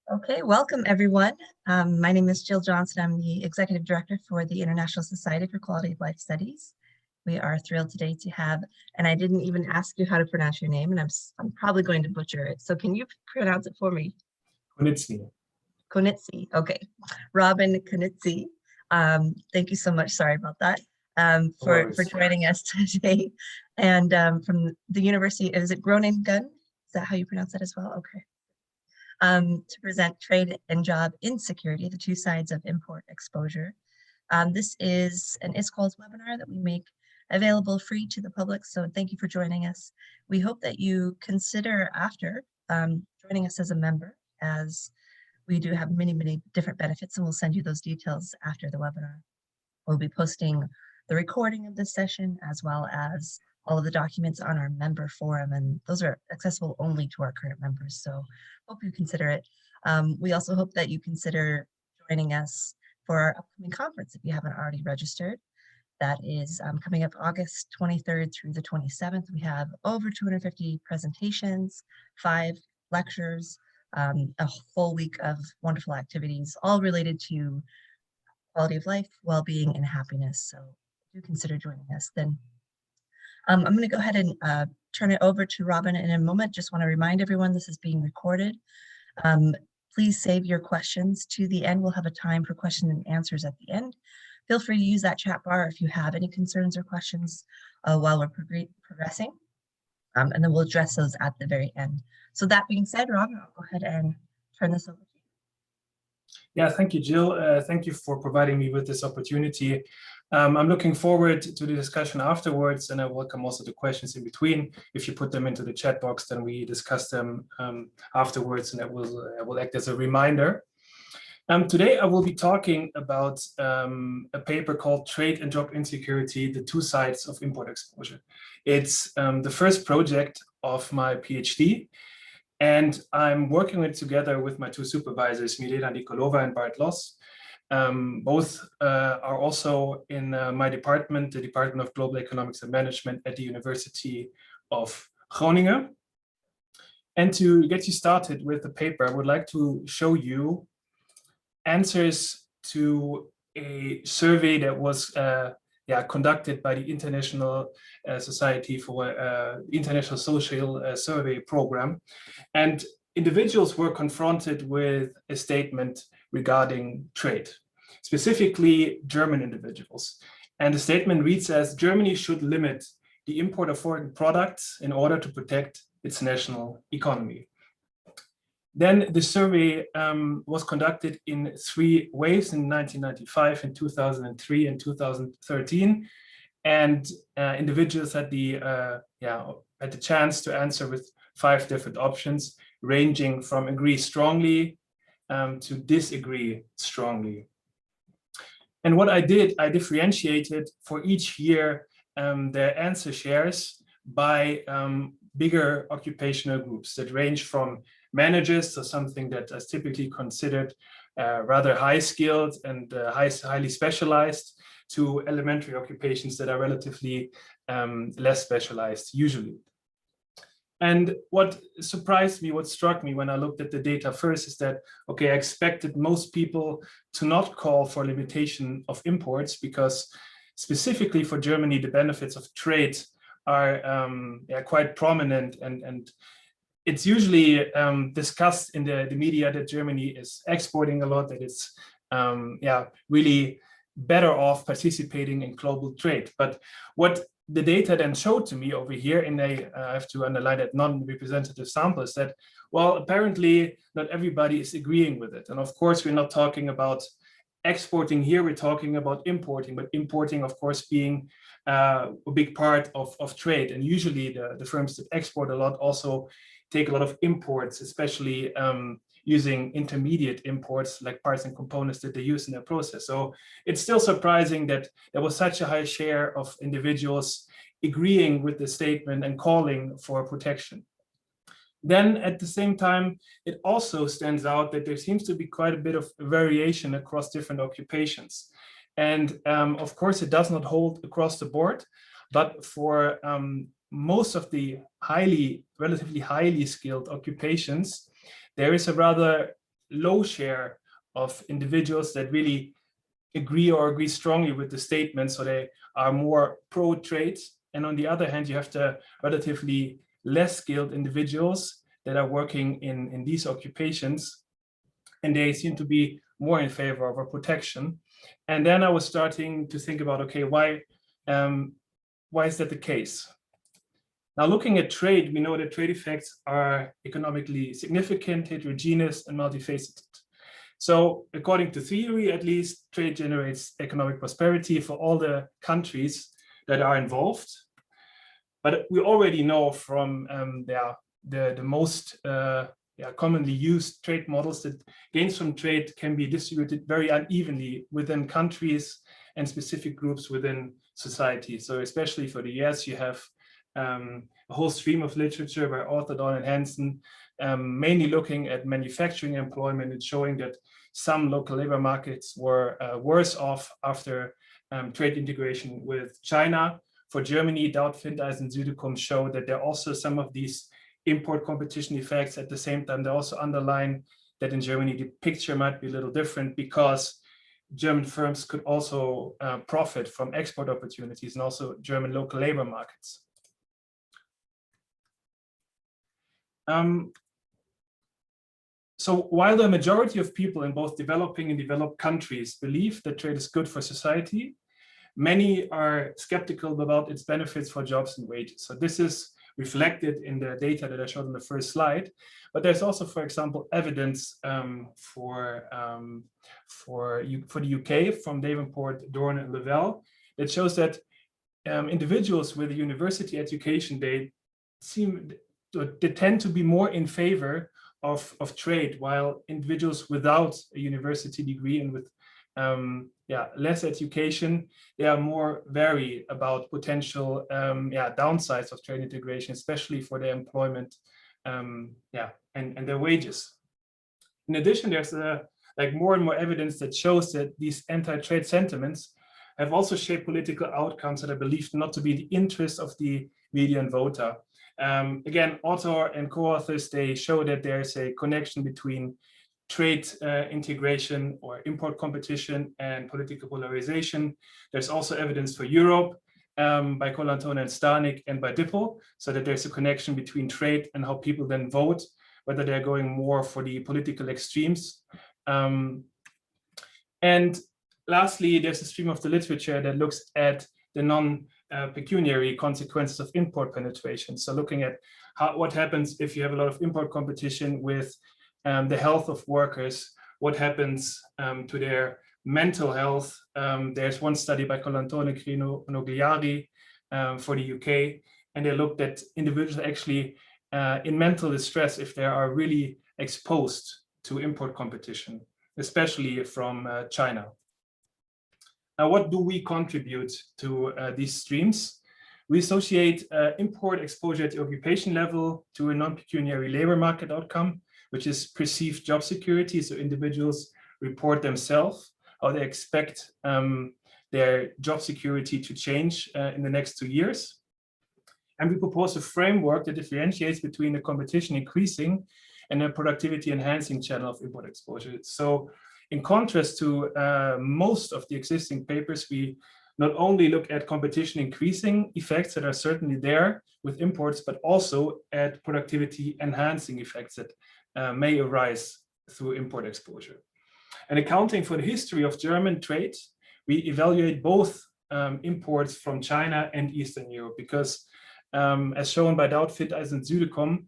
Okay, welcome everyone. My name is Jill Johnson. I'm the Executive Director for the International Society for Quality of Life Studies. We are thrilled today to have, and I didn't even ask you how to pronounce your name, and I'm probably going to butcher it. So can you pronounce it for me? Konietzny. Konietzny, okay. Robin Konietzny. Thank you so much, sorry about that, for joining us today. And from the University, is it Groningen? Is that how you pronounce that as well? Okay. To present trade and job insecurity, the two sides of import exposure. This is an ISQOLS webinar that we make available free to the public, so thank you for joining us. We hope that you consider after joining us as a member, as we do have many different benefits, and we'll send you those details after the webinar. We'll be posting the recording of this session as well as all of the documents on our member forum, and those are accessible only to our current members, so hope you consider it. We also hope that you consider joining us for our upcoming conference if you haven't already registered. That is coming up August 23rd through the 27th. We have over 250 presentations, 5 lectures, a full week of wonderful activities, all related to quality of life, well-being, and happiness. So do consider joining us. Then I'm going to go ahead and turn it over to Robin in a moment. Just want to remind everyone this is being recorded. Please save your questions to the end. We'll have a time for questions and answers at the end. Feel free to use that chat bar if you have any concerns or questions while we're progressing. And then we'll address those at the very end. So that being said, Robin, I'll go ahead and turn this over to you. Yeah, thank you, Jill. Thank you for providing me with this opportunity. I'm looking forward to the discussion afterwards, and I welcome also the questions in between. If you put them into the chat box, then we discuss them afterwards, and I will act as a reminder. Today, I will be talking about a paper called Trade and Job Insecurity, the two sides of import exposure. It's the first project of my PhD, and I'm working it together with my two supervisors, Milena Nikolova and Bart Loss. Both are also in my department, the Department of Global Economics and Management at the University of Groningen. And to get you started with the paper, I would like to show you answers to a survey that was conducted by the International Society for International Social Survey Program. And individuals were confronted with a statement regarding trade, specifically German individuals. And the statement reads as, Germany should limit the import of foreign products in order to protect its national economy. Then the survey was conducted in 3 waves in 1995, in 2003, and 2013. And individuals had the chance to answer with 5 different options, ranging from agree strongly to disagree strongly. And what I did, I differentiated for each year their answer shares by bigger occupational groups that range from managers, so something that is typically considered rather high-skilled and highly specialized, to elementary occupations that are relatively less specialized usually. And what surprised me, what struck me when I looked at the data first is that, okay, I expected most people to not call for limitation of imports because specifically for Germany, the benefits of trade are quite prominent, and it's usually discussed in the media that Germany is exporting a lot, that it's really better off participating in global trade. But what the data then showed to me over here, and I have to underline that non-representative sample, is that, well, apparently not everybody is agreeing with it. And of course, we're not talking about exporting here, we're talking about importing, but importing, of course, being a big part of trade. And usually the firms that export a lot also take a lot of imports, especially using intermediate imports like parts and components that they use in their process. So it's still surprising that there was such a high share of individuals agreeing with the statement and calling for protection. Then at the same time, it also stands out that there seems to be quite a bit of variation across different occupations. And of course, it does not hold across the board, but for most of the relatively highly skilled occupations, there is a rather low share of individuals that really agree strongly with the statement, so they are more pro-trade. And on the other hand, you have the relatively less skilled individuals that are working in these occupations, and they seem to be more in favor of a protection. And then I was starting to think about, okay, why is that the case? Now, looking at trade, we know that trade effects are economically significant, heterogeneous, and multifaceted. So according to theory, at least, trade generates economic prosperity for all the countries that are involved. But we already know from the most commonly used trade models that gains from trade can be distributed very unevenly within countries and specific groups within society. So especially for the US, you have a whole stream of literature by Arthur Dawn and Hansen, mainly looking at manufacturing employment and showing that some local labor markets were worse off after trade integration with China. For Germany, Dautphindeis and Südekum show that there are also some of these import competition effects. At the same time, they also underline that in Germany, the picture might be a little different because German firms could also profit from export opportunities and also German local labor markets. So while the majority of people in both developing and developed countries believe that trade is good for society, many are skeptical about its benefits for jobs and wages. So this is reflected in the data that I showed on the first slide. But there's also, for example, evidence for the UK from Davenport, Dorn, and Lavelle that shows that individuals with a university education, they tend to be more in favor of trade, while individuals without a university degree and with less education, they are more wary about potential downsides of trade integration, especially for their employment and their wages. In addition, there's more and more evidence that shows that these anti-trade sentiments have also shaped political outcomes that are believed not to be the interest of the median voter. Again, author and co-authors, they show that there's a connection between trade integration or import competition and political polarization. There's also evidence for Europe by Colantone and Stanek and by Dippel, so that there's a connection between trade and how people then vote, whether they're going more for the political extremes. And lastly, there's a stream of the literature that looks at the non-pecuniary consequences of import penetration. So looking at what happens if you have a lot of import competition with the health of workers, what happens to their mental health. There's one study by Colantone, Crino, and Ogliari for the UK, and they looked at individuals actually in mental distress if they are really exposed to import competition, especially from China. Now, what do we contribute to these streams? We associate import exposure at the occupation level to a non-pecuniary labor market outcome, which is perceived job security. So individuals report themselves how they expect their job security to change in the next 2 years. And we propose a framework that differentiates between the competition increasing and a productivity enhancing channel of import exposure. So in contrast to most of the existing papers, we not only look at competition increasing effects that are certainly there with imports, but also at productivity enhancing effects that may arise through import exposure. And accounting for the history of German trade, we evaluate both imports from China and Eastern Europe, because as shown by Dautphindeis and Südekum,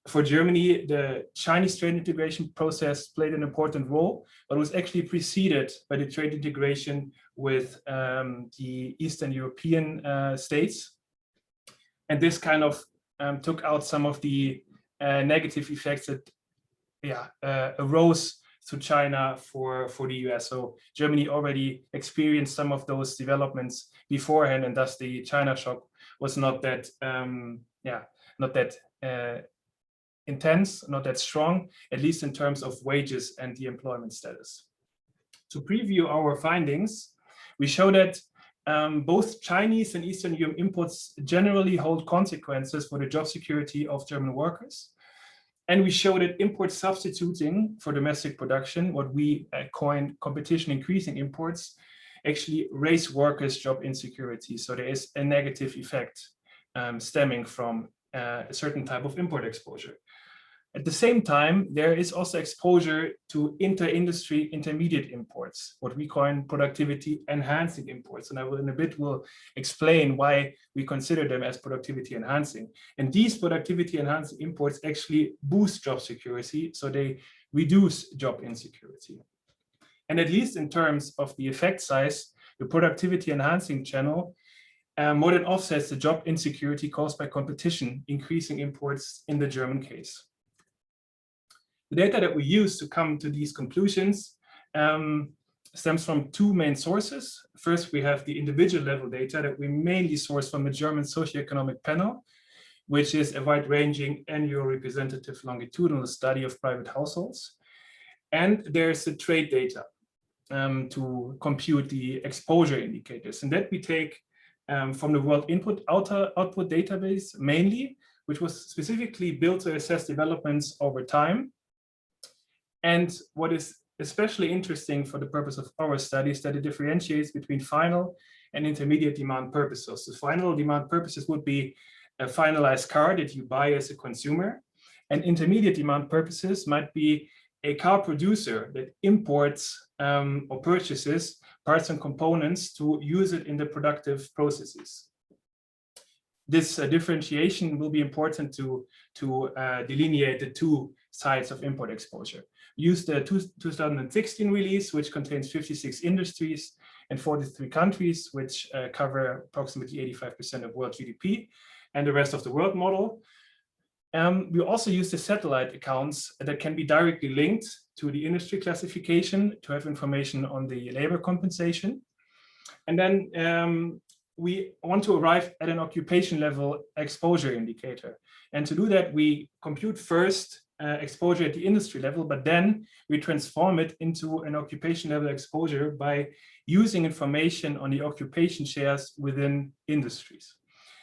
for Germany, the Chinese trade integration process played an important role, but was actually preceded by the trade integration with the Eastern European states. And this kind of took out some of the negative effects that arose through China for the US. So Germany already experienced some of those developments beforehand, and thus the China shock was not that intense, not that strong, at least in terms of wages and the employment status. To preview our findings, we show that both Chinese and Eastern Europe imports generally hold consequences for the job security of German workers. And we show that import substituting for domestic production, what we coin competition increasing imports, actually raise workers' job insecurity. So there is a negative effect stemming from a certain type of import exposure. At the same time, there is also exposure to inter-industry intermediate imports, what we coin productivity enhancing imports. And I will in a bit will explain why we consider them as productivity enhancing. And these productivity enhancing imports actually boost job security, so they reduce job insecurity. And at least in terms of the effect size, the productivity enhancing channel more than offsets the job insecurity caused by competition increasing imports in the German case. The data that we use to come to these conclusions stems from two main sources. First, we have the individual level data that we mainly source from the German socioeconomic panel, which is a wide-ranging annual representative longitudinal study of private households. And there's the trade data to compute the exposure indicators. And that we take from the World Input Output database mainly, which was specifically built to assess developments over time. And what is especially interesting for the purpose of our study is that it differentiates between final and intermediate demand purposes. So final demand purposes would be a finalized car that you buy as a consumer, and intermediate demand purposes might be a car producer that imports or purchases parts and components to use it in the productive processes. This differentiation will be important to delineate the two sides of import exposure. Use the 2016 release, which contains 56 industries and 43 countries, which cover approximately 85% of world GDP, and the rest of the world model. We also use the satellite accounts that can be directly linked to the industry classification to have information on the labor compensation. And then we want to arrive at an occupation level exposure indicator. And to do that, we compute first exposure at the industry level, but then we transform it into an occupation level exposure by using information on the occupation shares within industries.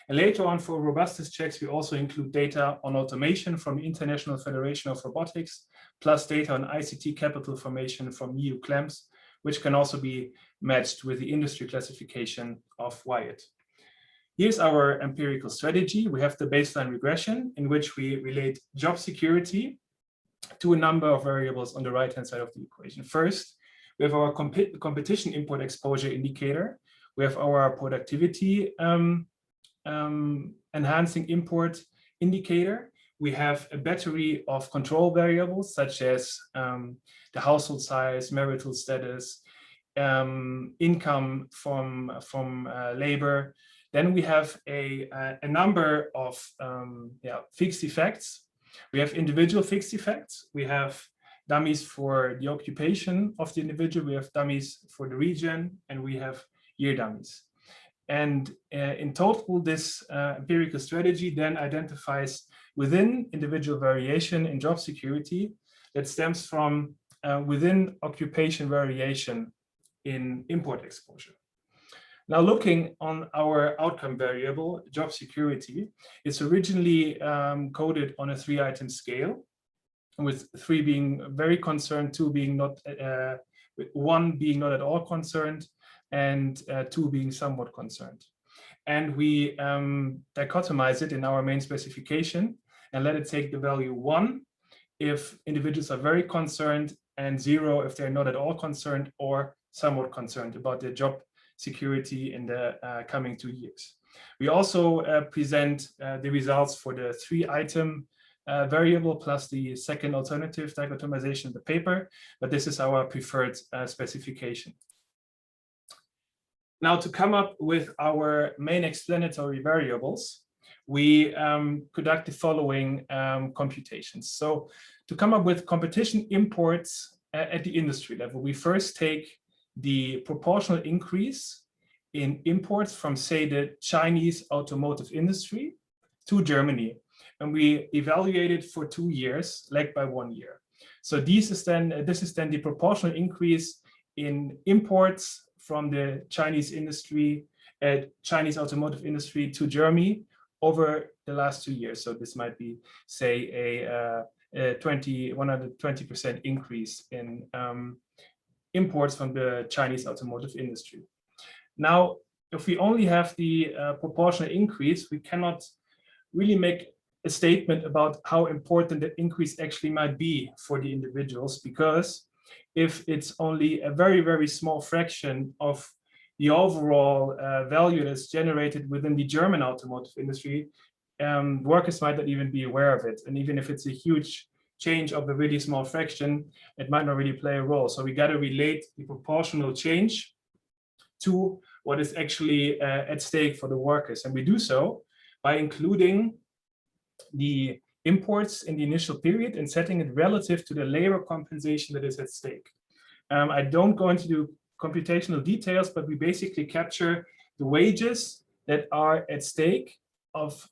And later on, for robustness checks, we also include data on automation from the International Federation of Robotics, plus data on ICT capital formation from EU CLAMS, which can also be matched with the industry classification of Wyatt. Here's our empirical strategy. We have the baseline regression in which we relate job security to a number of variables on the right-hand side of the equation. First, we have our competition import exposure indicator. We have our productivity enhancing import indicator. We have a battery of control variables such as the household size, marital status, income from labor. Then we have a number of fixed effects. We have individual fixed effects. We have dummies for the occupation of the individual. We have dummies for the region, and we have year dummies. And in total, this empirical strategy then identifies within individual variation in job security that stems from within occupation variation in import exposure. Now, looking on our outcome variable, job security, it's originally coded on a 3-item scale, with 3 being very concerned, 2 being not, 1 being not at all concerned, and 2 being somewhat concerned. And we dichotomize it in our main specification and let it take the value 1 if individuals are very concerned, and 0 if they're not at all concerned or somewhat concerned about their job security in the coming 2 years. We also present the results for the 3-item variable plus the second alternative dichotomization of the paper, but this is our preferred specification. Now, to come up with our main explanatory variables, we conduct the following computations. So to come up with competition imports at the industry level, we first take the proportional increase in imports from, say, the Chinese automotive industry to Germany. And we evaluate it for 2 years, lagged by 1 year. So this is then the proportional increase in imports from the Chinese industry, Chinese automotive industry to Germany over the last 2 years. So this might be, say, 120% increase in imports from the Chinese automotive industry. Now, if we only have the proportional increase, we cannot really make a statement about how important the increase actually might be for the individuals, because if it's only a very, very small fraction of the overall value that's generated within the German automotive industry, workers might not even be aware of it. And even if it's a huge change of a really small fraction, it might not really play a role. So we got to relate the proportional change to what is actually at stake for the workers. And we do so by including the imports in the initial period and setting it relative to the labor compensation that is at stake. I don't go into the computational details, but we basically capture the wages that are at stake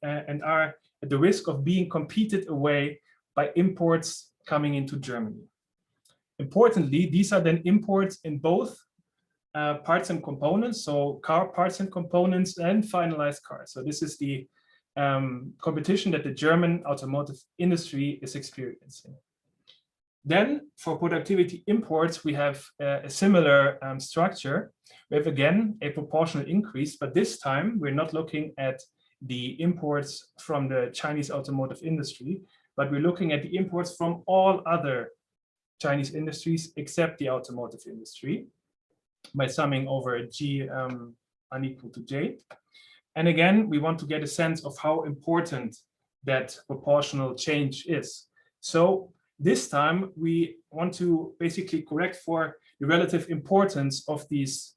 and are at the risk of being competed away by imports coming into Germany. Importantly, these are then imports in both parts and components, so car parts and components and finalized cars. So this is the competition that the German automotive industry is experiencing. Then for productivity imports, we have a similar structure. We have again a proportional increase, but this time we're not looking at the imports from the Chinese automotive industry, but we're looking at the imports from all other Chinese industries except the automotive industry by summing over G unequal to J. And again, we want to get a sense of how important that proportional change is. So this time we want to basically correct for the relative importance of these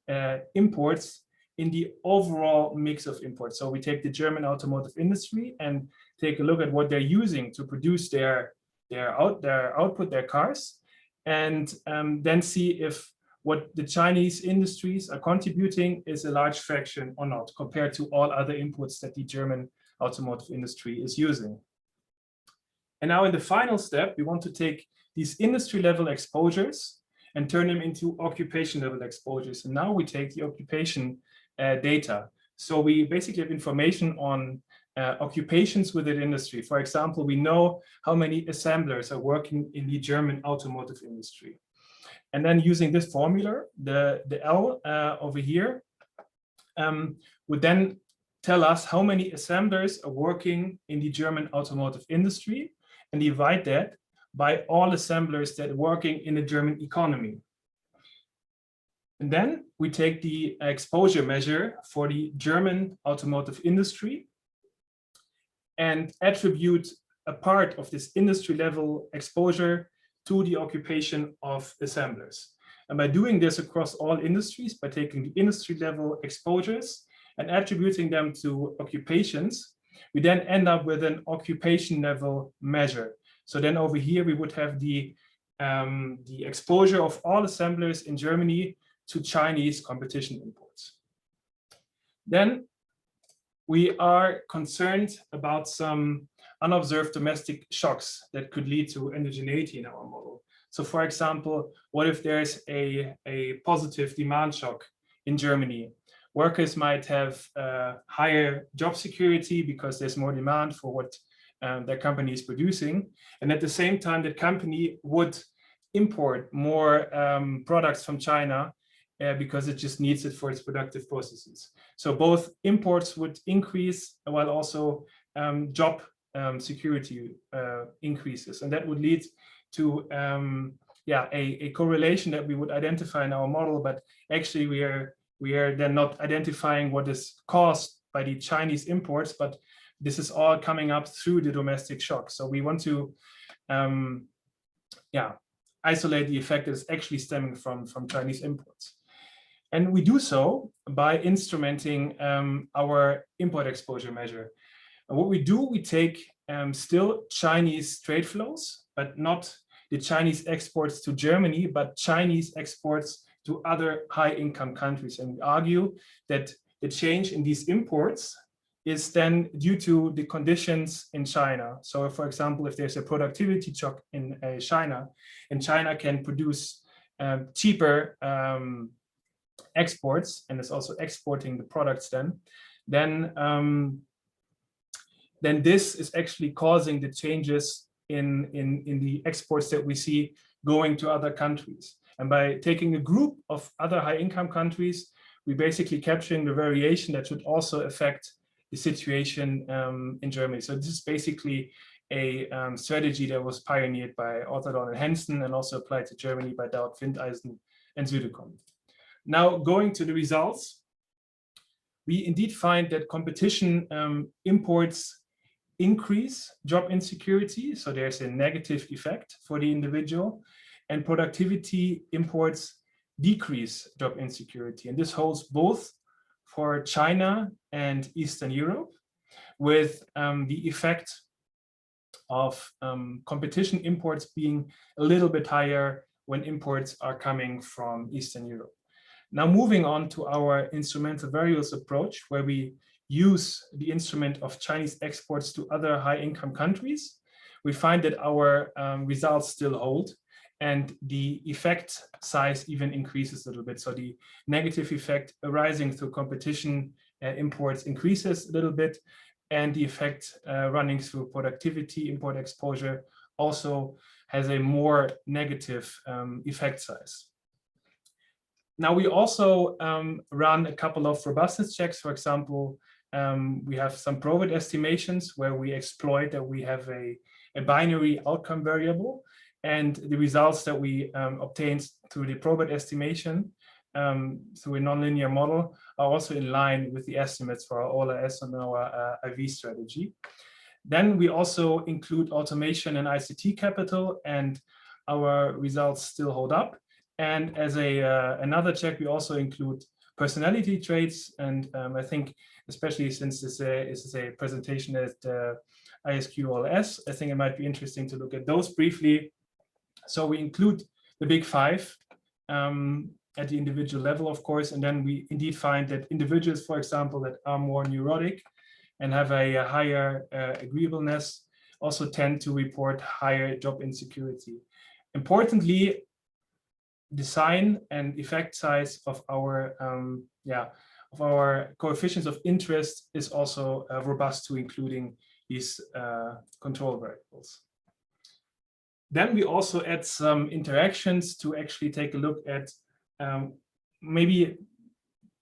imports in the overall mix of imports. So we take the German automotive industry and take a look at what they're using to produce their output, their cars, and then see if what the Chinese industries are contributing is a large fraction or not, compared to all other inputs that the German automotive industry is using. And now in the final step, we want to take these industry level exposures and turn them into occupation level exposures. And now we take the occupation data. So we basically have information on occupations within industry. For example, we know how many assemblers are working in the German automotive industry. And then using this formula, the L over here would then tell us how many assemblers are working in the German automotive industry and divide that by all assemblers that are working in the German economy. And then we take the exposure measure for the German automotive industry and attribute a part of this industry level exposure to the occupation of assemblers. And by doing this across all industries, by taking the industry level exposures and attributing them to occupations, we then end up with an occupation level measure. So then over here, we would have the exposure of all assemblers in Germany to Chinese competition imports. Then we are concerned about some unobserved domestic shocks that could lead to endogeneity in our model. So for example, what if there's a positive demand shock in Germany? Workers might have higher job security because there's more demand for what their company is producing. And at the same time, the company would import more products from China because it just needs it for its productive processes. So both imports would increase while also job security increases. And that would lead to a correlation that we would identify in our model, but actually we are then not identifying what is caused by the Chinese imports, but this is all coming up through the domestic shock. So we want to isolate the effect that is actually stemming from Chinese imports. And we do so by instrumenting our import exposure measure. And what we do, we take still Chinese trade flows, but not the Chinese exports to Germany, but Chinese exports to other high-income countries. And we argue that the change in these imports is then due to the conditions in China. So for example, if there's a productivity shock in China, and China can produce cheaper exports, and is also exporting the products then this is actually causing the changes in the exports that we see going to other countries. And by taking a group of other high-income countries, we basically capturing the variation that should also affect the situation in Germany. So this is basically a strategy that was pioneered by Orthodon and Hansen and also applied to Germany by Daut, Findeisen, and Südekom. Now, going to the results, we indeed find that competition imports increase job insecurity, so there's a negative effect for the individual, and productivity imports decrease job insecurity. And this holds both for China and Eastern Europe, with the effect of competition imports being a little bit higher when imports are coming from Eastern Europe. Now, moving on to our instrumental variables approach, where we use the instrument of Chinese exports to other high-income countries, we find that our results still hold, and the effect size even increases a little bit. So the negative effect arising through competition imports increases a little bit, and the effect running through productivity import exposure also has a more negative effect size. Now, we also run a couple of robustness checks. For example, we have some Probit estimations where we exploit that we have a binary outcome variable, and the results that we obtained through the Probit estimation through a nonlinear model are also in line with the estimates for our OLS and our IV strategy. Then we also include automation and ICT capital, and our results still hold up. And as another check, we also include personality traits. And I think, especially since this is a presentation at ISQOLS, I think it might be interesting to look at those briefly. So we include the big five at the individual level, of course, and then we indeed find that individuals, for example, that are more neurotic and have a higher agreeableness also tend to report higher job insecurity. Importantly, the sign and effect size of our coefficients of interest is also robust to including these control variables. Then we also add some interactions to actually take a look at maybe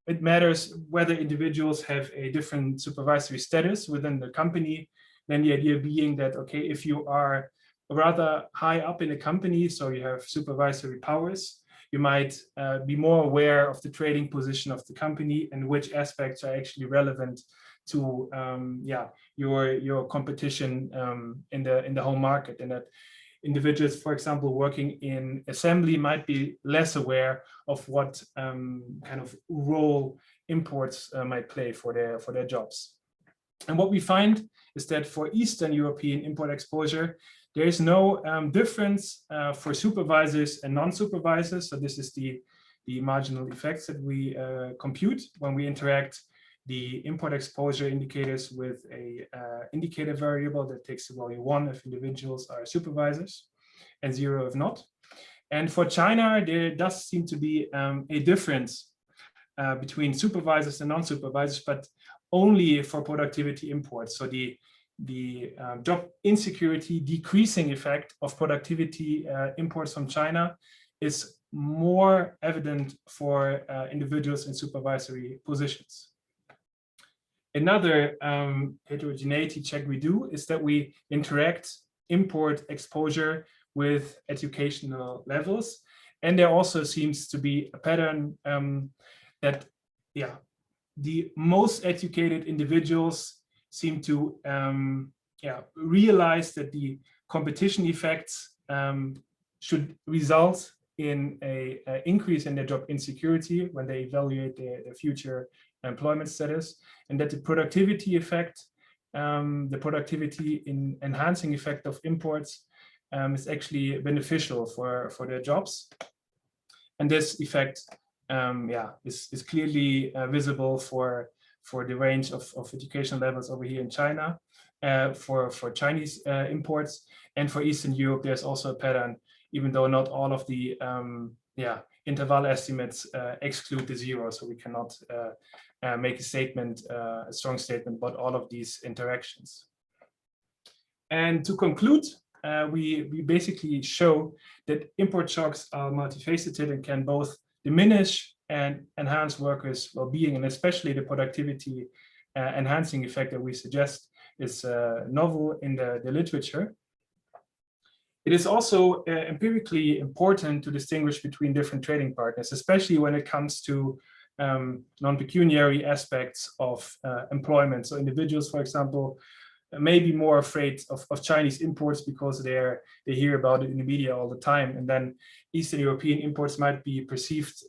it matters whether individuals have a different supervisory status within the company. Then the idea being that, okay, if you are rather high up in a company, so you have supervisory powers, you might be more aware of the trading position of the company and which aspects are actually relevant to your competition in the home market, and that individuals, for example, working in assembly might be less aware of what kind of role imports might play for their jobs. And what we find is that for Eastern European import exposure, there is no difference for supervisors and non-supervisors. So this is the marginal effects that we compute when we interact the import exposure indicators with a indicator variable that takes the value 1 if individuals are supervisors and 0 if not. And for China, there does seem to be a difference between supervisors and non-supervisors, but only for productivity imports. So the job insecurity decreasing effect of productivity imports from China is more evident for individuals in supervisory positions. Another heterogeneity check we do is that we interact import exposure with educational levels. And there also seems to be a pattern that, the most educated individuals seem to realize that the competition effects should result in an increase in their job insecurity when they evaluate their future employment status, and that the productivity effect, the productivity in enhancing effect of imports is actually beneficial for their jobs. And this effect is clearly visible for the range of education levels over here in China, for Chinese imports, and for Eastern Europe. There's also a pattern, even though not all of the interval estimates exclude the 0, so we cannot make a statement, a strong statement about all of these interactions. And to conclude, we basically show that import shocks are multifaceted and can both diminish and enhance workers' well-being, and especially the productivity enhancing effect that we suggest is novel in the literature. It is also empirically important to distinguish between different trading partners, especially when it comes to non-pecuniary aspects of employment. So individuals, for example, may be more afraid of Chinese imports because they hear about it in the media all the time. And then Eastern European imports might be perceived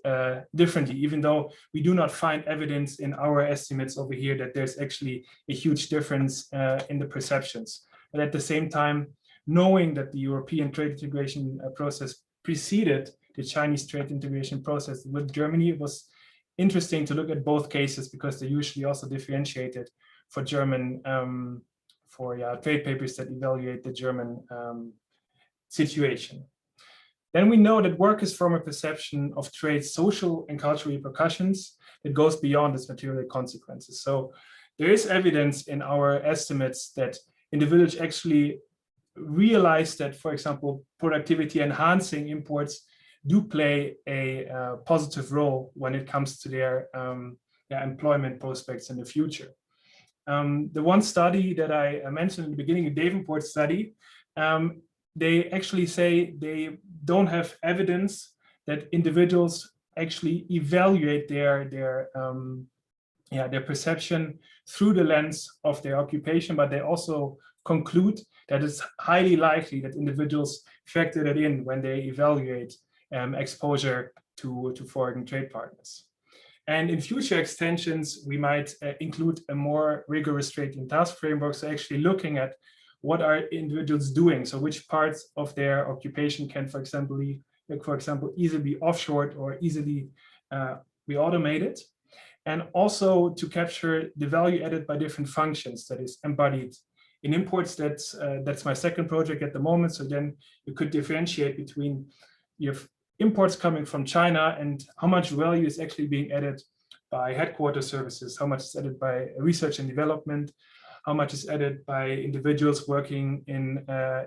differently, even though we do not find evidence in our estimates over here that there's actually a huge difference in the perceptions. But at the same time, knowing that the European trade integration process preceded the Chinese trade integration process with Germany, it was interesting to look at both cases because they usually also differentiated for German trade papers that evaluate the German situation. Then we know that workers form a perception of trade's social and cultural repercussions that goes beyond its material consequences. So there is evidence in our estimates that individuals actually realize that, for example, productivity enhancing imports do play a positive role when it comes to their employment prospects in the future. The one study that I mentioned in the beginning, the Davenport study, they actually say they don't have evidence that individuals actually evaluate their perception through the lens of their occupation, but they also conclude that it's highly likely that individuals factor that in when they evaluate exposure to foreign trade partners. And in future extensions, we might include a more rigorous trade and task framework. So actually looking at what are individuals doing. So which parts of their occupation can, for example, easily be offshored or easily be automated. And also to capture the value added by different functions that is embodied in imports. That's my second project at the moment. So then you could differentiate between your imports coming from China and how much value is actually being added by headquarters services, how much is added by research and development, how much is added by individuals working in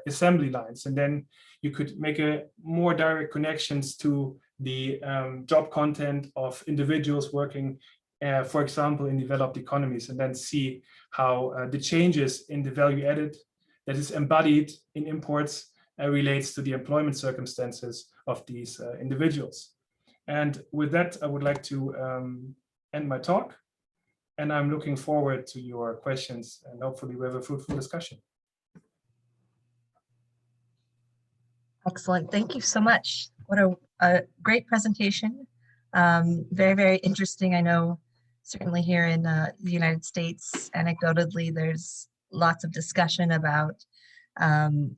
assembly lines. And then you could make a more direct connections to the job content of individuals working, for example, in developed economies, and then see how the changes in the value added that is embodied in imports relates to the employment circumstances of these individuals. And with that, I would like to end my talk. And I'm looking forward to your questions, and hopefully we have a fruitful discussion. Excellent. Thank you so much. What a great presentation. Very, very interesting. I know certainly here in the United States, anecdotally, there's lots of discussion about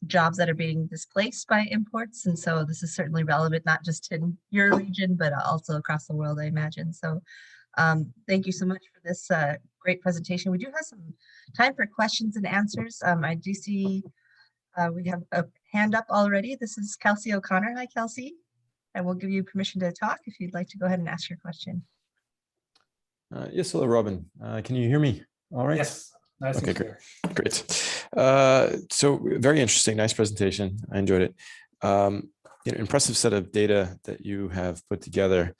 jobs that are being displaced by imports. And so this is certainly relevant, not just in your region, but also across the world, I imagine. So thank you so much for this great presentation. We do have some time for questions and answers. I do see we have a hand up already. This is Kelsey O'Connor. Hi, Kelsey. And we'll give you permission to talk if you'd like to go ahead and ask your question. Yes, hello, Robin. Can you hear me? All right. Yes. Nice. Okay, great. So very interesting, nice presentation. I enjoyed it. Impressive set of data that you have put together.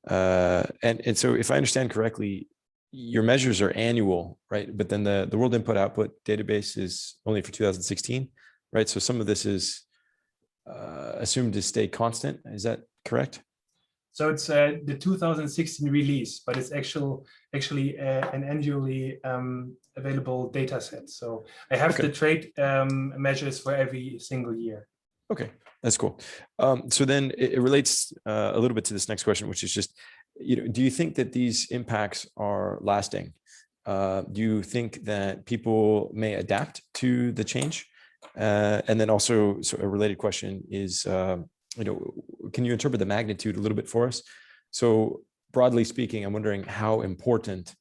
And so if I understand correctly, your measures are annual, right? But then the World Input Output database is only for 2016, right? So some of this is assumed to stay constant. Is that correct? So it's the 2016 release, but it's actually an annually available data set. So I have the trade measures for every single year. Okay, that's cool. So then it relates a little bit to this next question, which is just, do you think that these impacts are lasting? Do you think that people may adapt to the change? And then also, so a related question is, can you interpret the magnitude a little bit for us? So broadly speaking, I'm wondering how important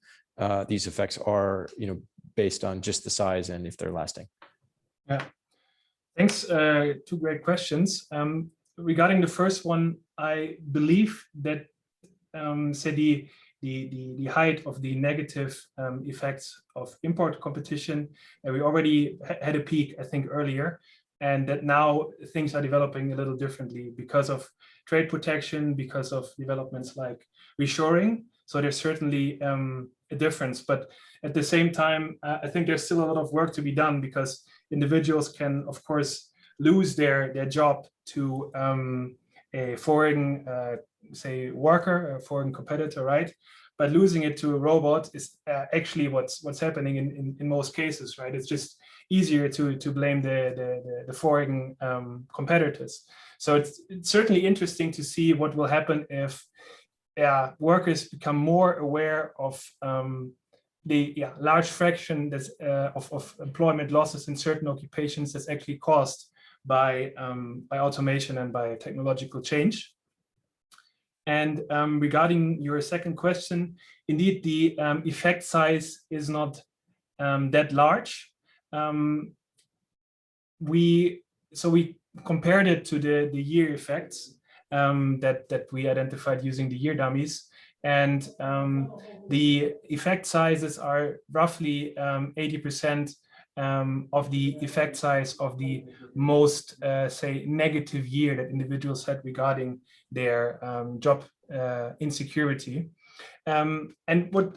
these effects are, based on just the size and if they're lasting. Yeah, thanks. Two great questions. Regarding the first one, I believe that say the height of the negative effects of import competition, we already had a peak, I think, earlier. and that now things are developing a little differently because of trade protection, because of developments like reshoring. So there's certainly a difference, but at the same time, I think there's still a lot of work to be done, because individuals can, of course, lose their job to a foreign, say, worker, a foreign competitor, right? But losing it to a robot is actually what's happening in most cases, right? It's just easier to blame the foreign competitors. So it's certainly interesting to see what will happen if workers become more aware of the large fraction that's, of employment losses in certain occupations that's actually caused by automation and by technological change. And regarding your second question, indeed, the effect size is not that large. We compared it to the year effects that we identified using the year dummies, and the effect sizes are roughly 80% of the effect size of the most, say, negative year that individuals had regarding their job insecurity. And what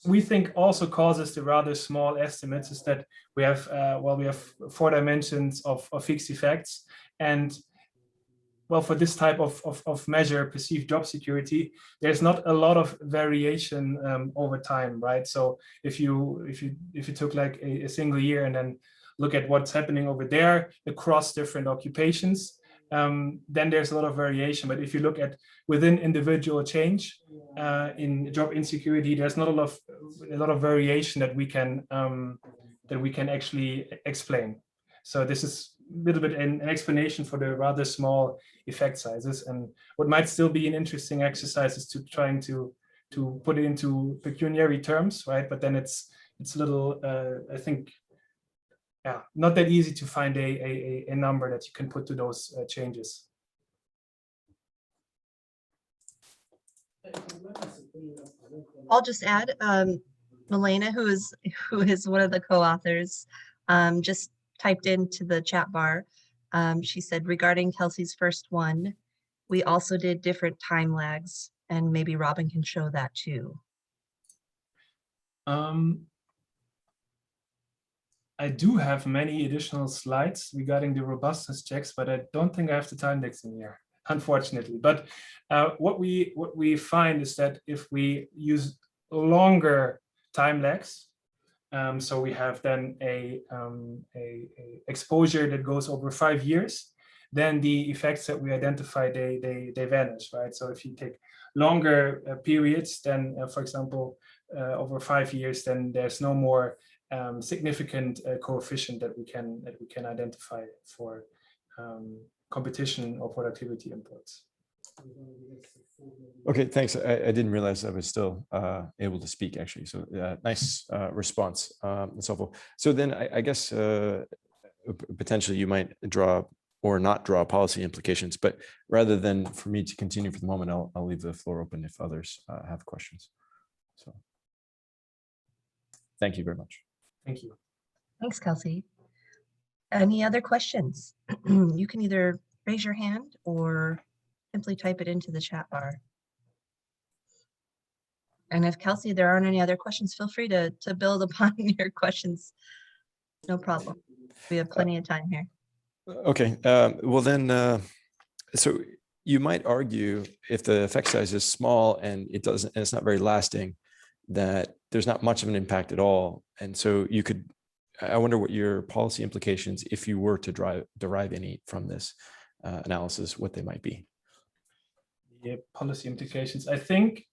we think also causes the rather small estimates is that we have, we have 4 dimensions of fixed effects. And well, for this type of measure, perceived job security, there's not a lot of variation over time, right? So if you took like a single year and then look at what's happening over there across different occupations, then there's a lot of variation. But if you look at within individual change in job insecurity, there's not a lot of variation that we can actually explain. So this is a little bit an explanation for the rather small effect sizes. And what might still be an interesting exercise is to trying to put it into pecuniary terms, right? But then it's a little, I think, not that easy to find a number that you can put to those changes. I'll just add, Milena, who is one of the co-authors, just typed into the chat bar. She said, regarding Kelsey's first one, we also did different time lags, and maybe Robin can show that too. I do have many additional slides regarding the robustness checks, but I don't think I have the time lags in here, unfortunately. But what we find is that if we use longer time lags, so we have then a exposure that goes over 5 years, then the effects that we identify, they vanish, right? So if you take longer periods, then for example, over 5 years, then there's no more significant coefficient that we can identify for competition or productivity inputs. Okay, thanks. I didn't realize I was still able to speak, actually. So nice response. That's helpful. So then I guess potentially you might draw or not draw policy implications, but rather than for me to continue for the moment, I'll leave the floor open if others have questions. So thank you very much. Thank you. Thanks, Kelsey. Any other questions? You can either raise your hand or simply type it into the chat bar. And if Kelsey, there aren't any other questions, feel free to build upon your questions. No problem. We have plenty of time here. Okay, well then, so you might argue if the effect size is small and it's not very lasting, that there's not much of an impact at all. And so you could, I wonder what your policy implications, if you were to derive any from this analysis, what they might be. Yeah, policy implications. I think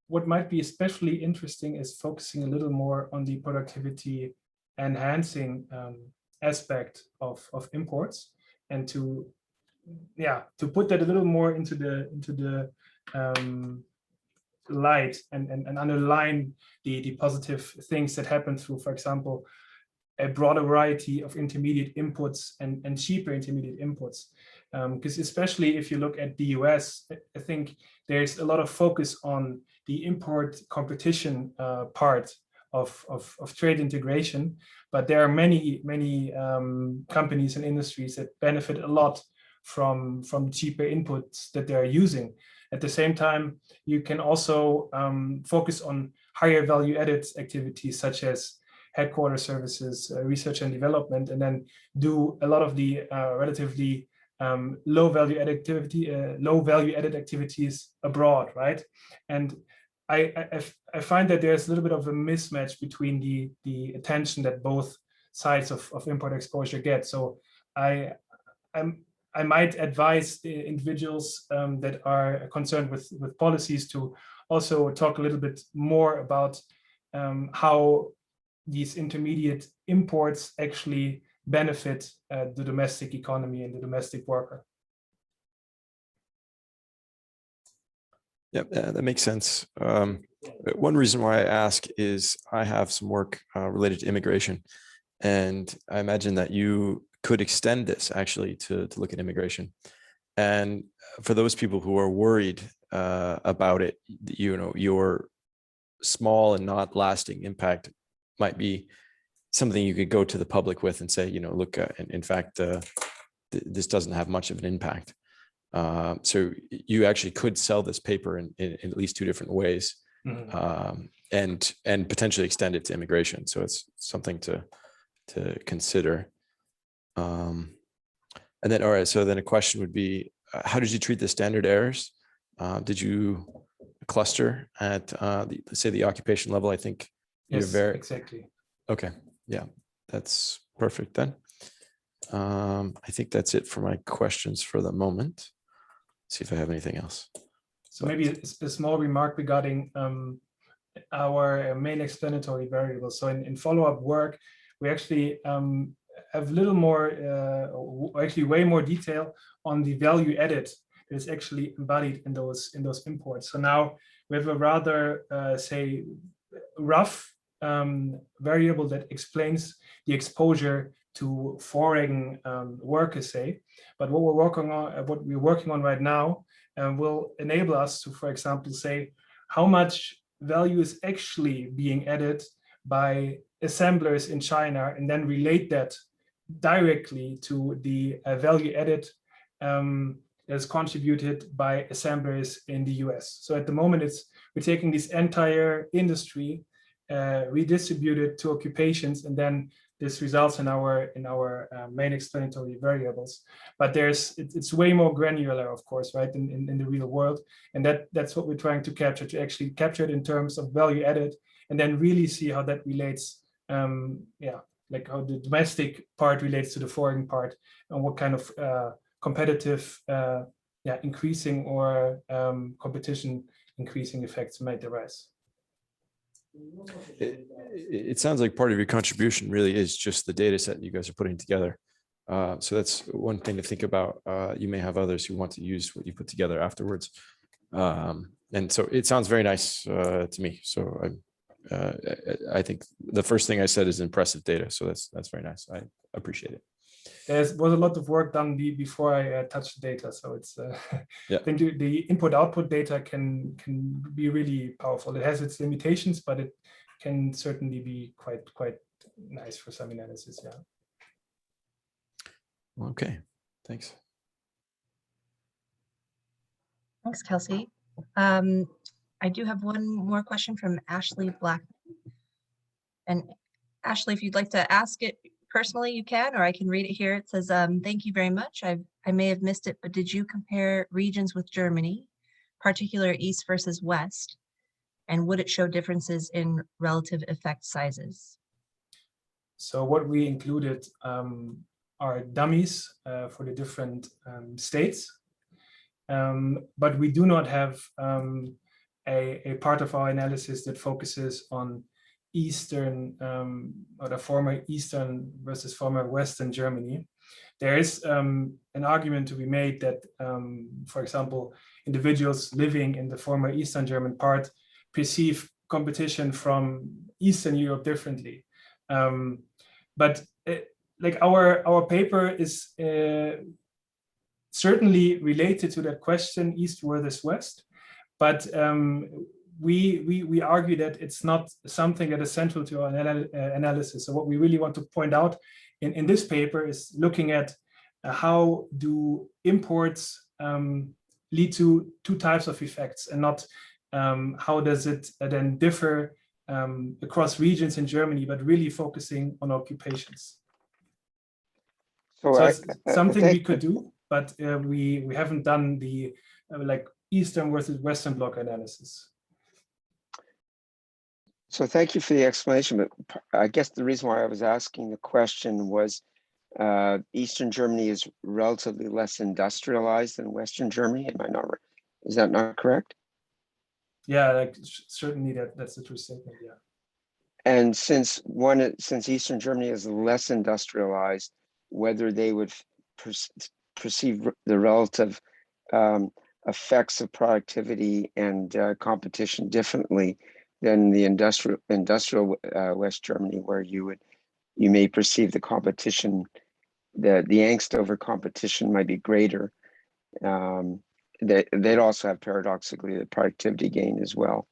what might be especially interesting is focusing a little more on the productivity enhancing aspect of imports, and to put that a little more into the light and underline the positive things that happen through, for example, a broader variety of intermediate inputs and cheaper intermediate inputs. Because especially if you look at the US, I think there's a lot of focus on the import competition part of trade integration, but there are many companies and industries that benefit a lot from cheaper inputs that they are using. At the same time, you can also focus on higher value added activities such as headquarter services, research and development, and then do a lot of the relatively low value added activities abroad, right? And I find that there's a little bit of a mismatch between the attention that both sides of import exposure get. So I might advise the individuals that are concerned with policies to also talk a little bit more about how these intermediate imports actually benefit the domestic economy and the domestic worker. Yeah, that makes sense. One reason why I ask is I have some work related to immigration, and I imagine that you could extend this actually to look at immigration. And for those people who are worried about it, your small and not lasting impact might be something you could go to the public with and say, look, in fact, this doesn't have much of an impact. So you actually could sell this paper in at least two different ways, and potentially extend it to immigration. So it's something to consider. And then, all right, so then a question would be, how did you treat the standard errors? Did you cluster at, let's say, the occupation level? I think yes, exactly. Okay, yeah, that's perfect then. I think that's it for my questions for the moment. See if I have anything else. So maybe a small remark regarding our main explanatory variables. So in follow-up work, we actually have little more, actually way more detail on the value added that is actually embodied in those imports. So now we have a rather, say, rough variable that explains the exposure to foreign workers, say. But what we're working on right now will enable us to, for example, say how much value is actually being added by assemblers in China, and then relate that directly to the value added that's contributed by assemblers in the US. So at the moment, we're taking this entire industry, redistributed to occupations, and then this results in our main explanatory variables. But it's way more granular, of course, right, in the real world, and that's what we're trying to capture, to actually capture it in terms of value added, and then really see how that relates, like how the domestic part relates to the foreign part, and what kind of competitive, increasing or competition increasing effects might arise. It sounds like part of your contribution really is just the data set you guys are putting together. So that's one thing to think about. You may have others who want to use what you put together afterwards. And so it sounds very nice to me. So I think the first thing I said is impressive data. So that's very nice. I appreciate it. There was a lot of work done before I touched the data. So it's yeah. I think the input-output data can be really powerful. It has its limitations, but it can certainly be quite nice for some analysis. Yeah. Okay, thanks. Thanks, Kelsey. I do have one more question from Ashley Blackman. And Ashley, if you'd like to ask it personally, you can, or I can read it here. It says, thank you very much. I may have missed it, but did you compare regions with Germany, particular East versus West? And would it show differences in relative effect sizes? So what we included are dummies for the different states. But we do not have a part of our analysis that focuses on Eastern or the former Eastern versus former Western Germany. There is an argument to be made that, for example, individuals living in the former Eastern German part perceive competition from Eastern Europe differently. But like our paper is certainly related to that question, East versus West, but we argue that it's not something that is central to our analysis. So what we really want to point out in this paper is looking at how do imports lead to two types of effects, and not how does it then differ across regions in Germany, but really focusing on occupations. So it's something we could do, but we haven't done the like Eastern versus Western Bloc analysis. So thank you for the explanation, but I guess the reason why I was asking the question was Eastern Germany is relatively less industrialized than Western Germany. Am I not right? Is that not correct? Yeah, like certainly that's the true statement. Yeah. And since Eastern Germany is less industrialized, whether they would perceive the relative effects of productivity and competition differently than the industrial West Germany, where you may perceive the competition, the angst over competition might be greater. They'd also have paradoxically the productivity gain as well.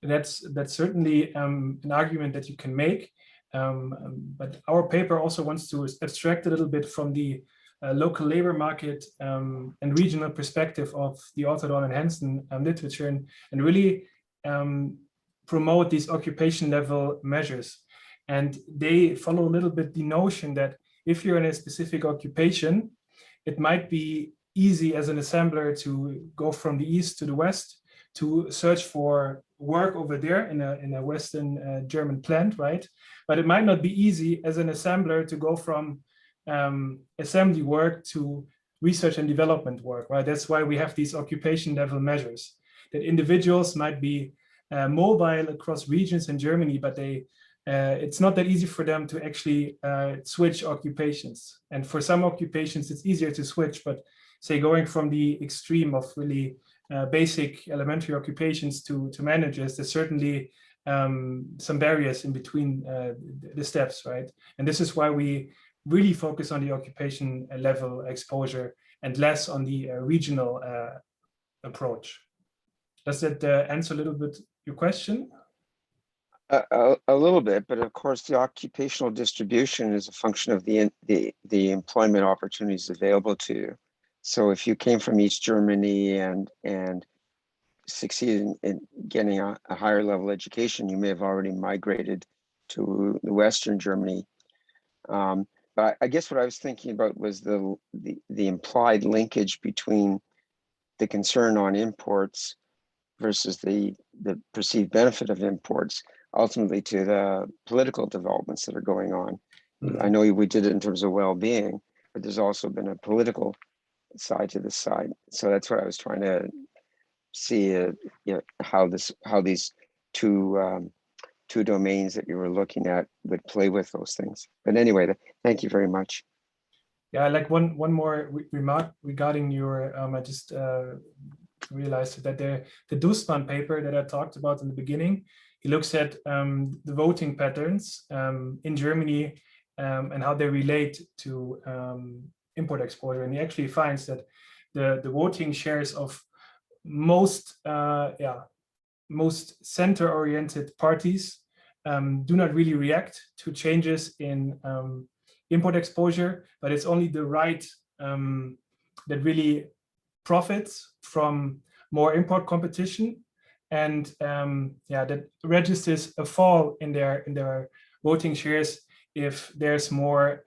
That's certainly an argument that you can make, but our paper also wants to abstract a little bit from the local labor market and regional perspective of the Orthodon and Hansen literature, and really promote these occupation level measures. And they follow a little bit the notion that if you're in a specific occupation, it might be easy as an assembler to go from the east to the west to search for work over there in a Western German plant, right? But it might not be easy as an assembler to go from assembly work to research and development work, right? That's why we have these occupation level measures, that individuals might be mobile across regions in Germany, but it's not that easy for them to actually switch occupations. And for some occupations, it's easier to switch, but say going from the extreme of really basic elementary occupations to managers, there's certainly some barriers in between the steps, right? And this is why we really focus on the occupation level exposure and less on the regional approach. Does that answer a little bit your question? A little bit, but of course the occupational distribution is a function of the employment opportunities available to you. So if you came from East Germany and succeeded in getting a higher level education, you may have already migrated to the Western Germany. But I guess what I was thinking about was the implied linkage between the concern on imports versus the perceived benefit of imports, ultimately to the political developments that are going on. Mm-hmm. I know we did it in terms of well-being, but there's also been a political side to this side. So that's what I was trying to see, how these two domains that you were looking at would play with those things. But anyway, thank you very much. Yeah, like one more remark regarding your, I just realized that the Dussmann paper that I talked about in the beginning, he looks at the voting patterns in Germany and how they relate to import exposure. And he actually finds that the voting shares of most center-oriented parties do not really react to changes in import exposure, but it's only the right that really profits from more import competition, and that registers a fall in their voting shares if there's more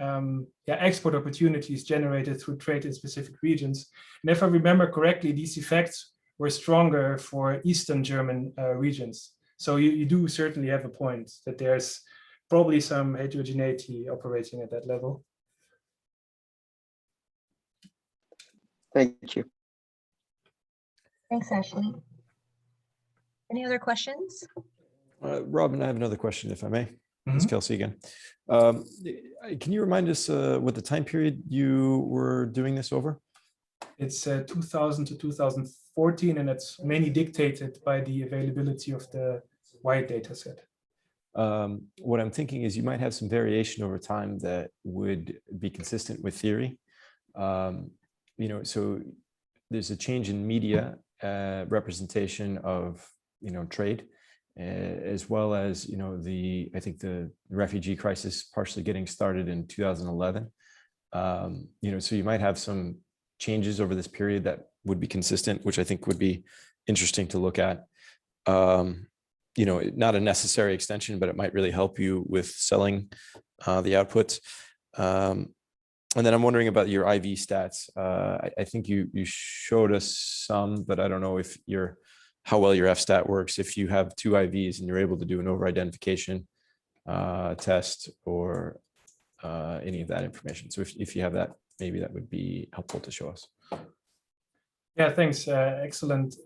export opportunities generated through trade in specific regions. And if I remember correctly, these effects were stronger for Eastern German regions. So you do certainly have a point that there's probably some heterogeneity operating at that level. Thank you. Thanks, Ashley. Any other questions? Robin, I have another question, if I may. Mm-hmm. It's Kelsey again. Can you remind us what the time period you were doing this over? It's 2000 to 2014, and it's mainly dictated by the availability of the wide data set. What I'm thinking is you might have some variation over time that would be consistent with theory. So there's a change in media representation of, trade, as well as, I think the refugee crisis partially getting started in 2011. So you might have some changes over this period that would be consistent, which I think would be interesting to look at. Not a necessary extension, but it might really help you with selling the outputs. And then I'm wondering about your IV stats. I think you showed us some, but I don't know if how well your F-stat works. If you have 2 IVs and you're able to do an over-identification test or any of that information. So if you have that, maybe that would be helpful to show us. Yeah, thanks. Excellent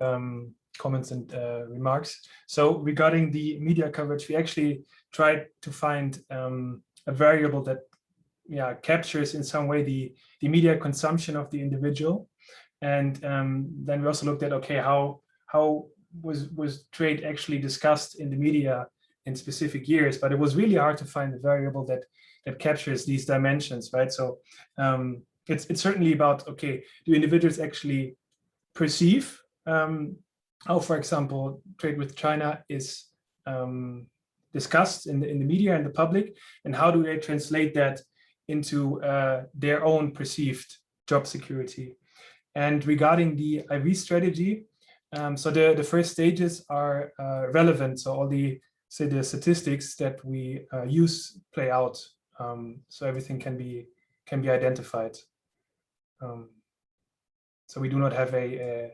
comments and remarks. So regarding the media coverage, we actually tried to find a variable that captures in some way the media consumption of the individual. And then we also looked at, okay, how was trade actually discussed in the media in specific years, but it was really hard to find a variable that captures these dimensions, right? So it's certainly about, okay, do individuals actually perceive how, for example, trade with China is discussed in the media and the public, and how do they translate that into their own perceived job security? And regarding the IV strategy, so the first stages are relevant. So all the statistics that we use play out. So everything can be identified. So we do not have an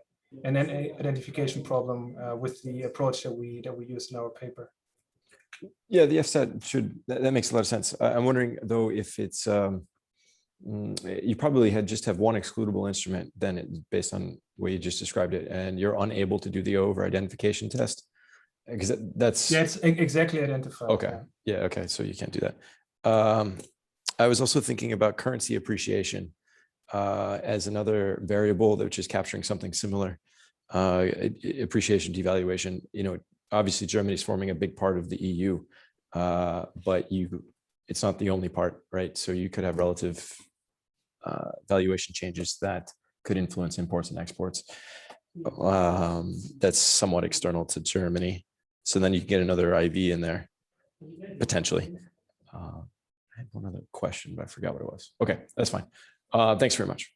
identification problem with the approach that we use in our paper. Yeah, the F-stat that makes a lot of sense. I'm wondering though if it's you probably just have one excludable instrument then based on the way you just described it, and you're unable to do the over-identification test because that's it's exactly identified. Okay, yeah, okay, so you can't do that. I was also thinking about currency appreciation as another variable which is capturing something similar. Appreciation, devaluation. Obviously Germany is forming a big part of the EU, but it's not the only part, right? So you could have relative valuation changes that could influence imports and exports. That's somewhat external to Germany. So then you can get another IV in there, potentially. I had one other question, but I forgot what it was. Okay, that's fine. Thanks very much.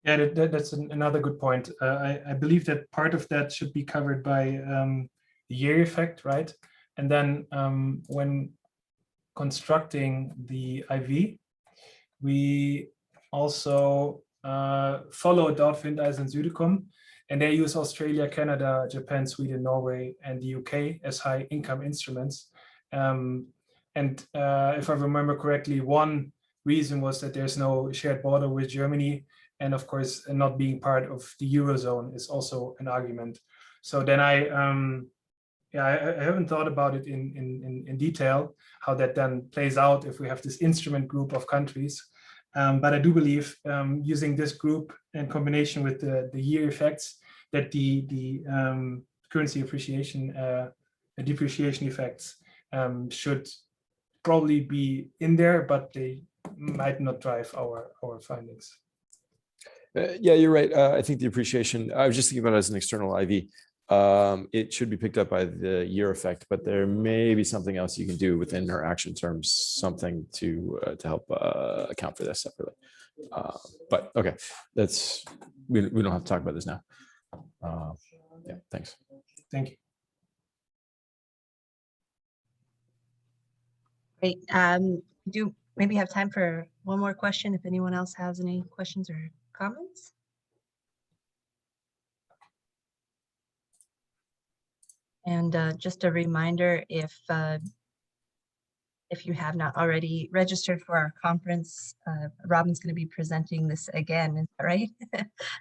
Yeah, that's another good point. I believe that part of that should be covered by the year effect, right? And then when constructing the IV, we also follow Dortwind, Eisen, Südekum, and they use Australia, Canada, Japan, Sweden, Norway, and the UK as high income instruments. And if I remember correctly, one reason was that there's no shared border with Germany. And of course, not being part of the Eurozone is also an argument. So then I haven't thought about it in detail, how that then plays out if we have this instrument group of countries. But I do believe using this group in combination with the year effects, that the currency appreciation, depreciation effects should probably be in there, but they might not drive our findings. Yeah, you're right. I think the appreciation, I was just thinking about it as an external IV. It should be picked up by the year effect, but there may be something else you can do within our action terms, something to help account for this separately. But okay, we don't have to talk about this now. Yeah, thanks. Thank you. Great. Do maybe have time for one more question if anyone else has any questions or comments? And just a reminder, if you have not already registered for our conference, Robin's going to be presenting this again, is that right?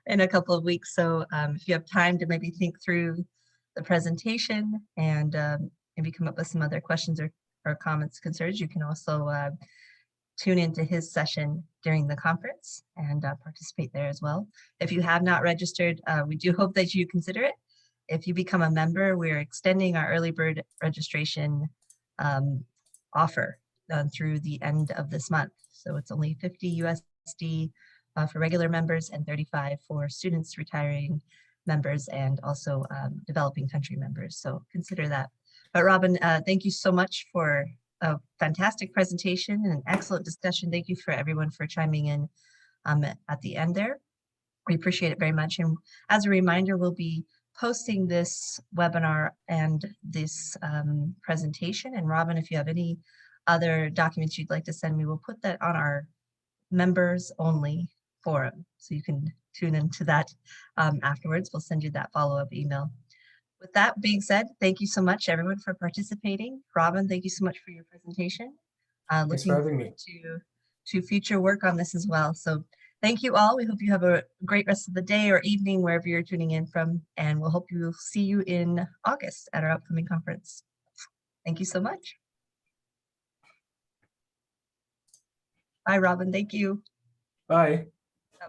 In a couple of weeks. So if you have time to maybe think through the presentation and maybe come up with some other questions or comments, concerns, you can also tune into his session during the conference and participate there as well. If you have not registered, we do hope that you consider it. If you become a member, we're extending our early bird registration offer through the end of this month. So it's only $50 USD for regular members and $35 for students, retiring members and also developing country members. So consider that. But Robin, thank you so much for a fantastic presentation and an excellent discussion. Thank you for everyone for chiming in at the end there. We appreciate it very much. And as a reminder, we'll be posting this webinar and this presentation. And Robin, if you have any other documents you'd like to send me, we'll put that on our members only forum. So you can tune into that afterwards. We'll send you that follow-up email. With that being said, thank you so much everyone for participating. Robin, thank you so much for your presentation. Thanks for having me. To future work on this as well. So thank you all. We hope you have a great rest of the day or evening, wherever you're tuning in from, and we'll hope you'll see you in August at our upcoming conference. Thank you so much. Bye, Robin. Thank you. Bye.